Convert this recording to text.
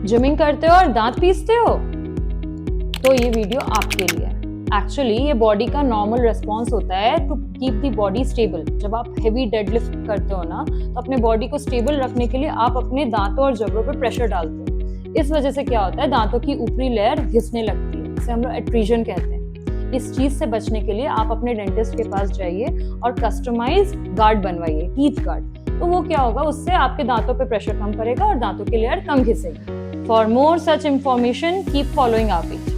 Gymming करते हो और दांत पीसते हो, तो ये वीडियो आपके लिए है। एक्चुअली ये बॉडी का नॉर्मल रिस्पॉन्स होता है to keep the body stable. जब आप हेवी डेडलिफ्ट करते हो ना, तो अपने बॉडी को स्टेबल रखने के लिए आप अपने दांतों और जबड़ों पर प्रेशर डालते हो। इस वजह से क्या होता है, दांतों की ऊपरी लेयर घिसने लगती है, इसे हम लोग एट्रीजन कहते हैं। इस चीज से बचने के लिए आप अपने डेंटिस्ट के पास जाइए और कस्टमाइज गार्ड बनवाइए, टीथ गार्ड। तो वो क्या होगा, उससे आपके दांतों पे प्रेशर कम करेगा और दांतों की लेयर कम घिसेगी। For more such information keep following our page.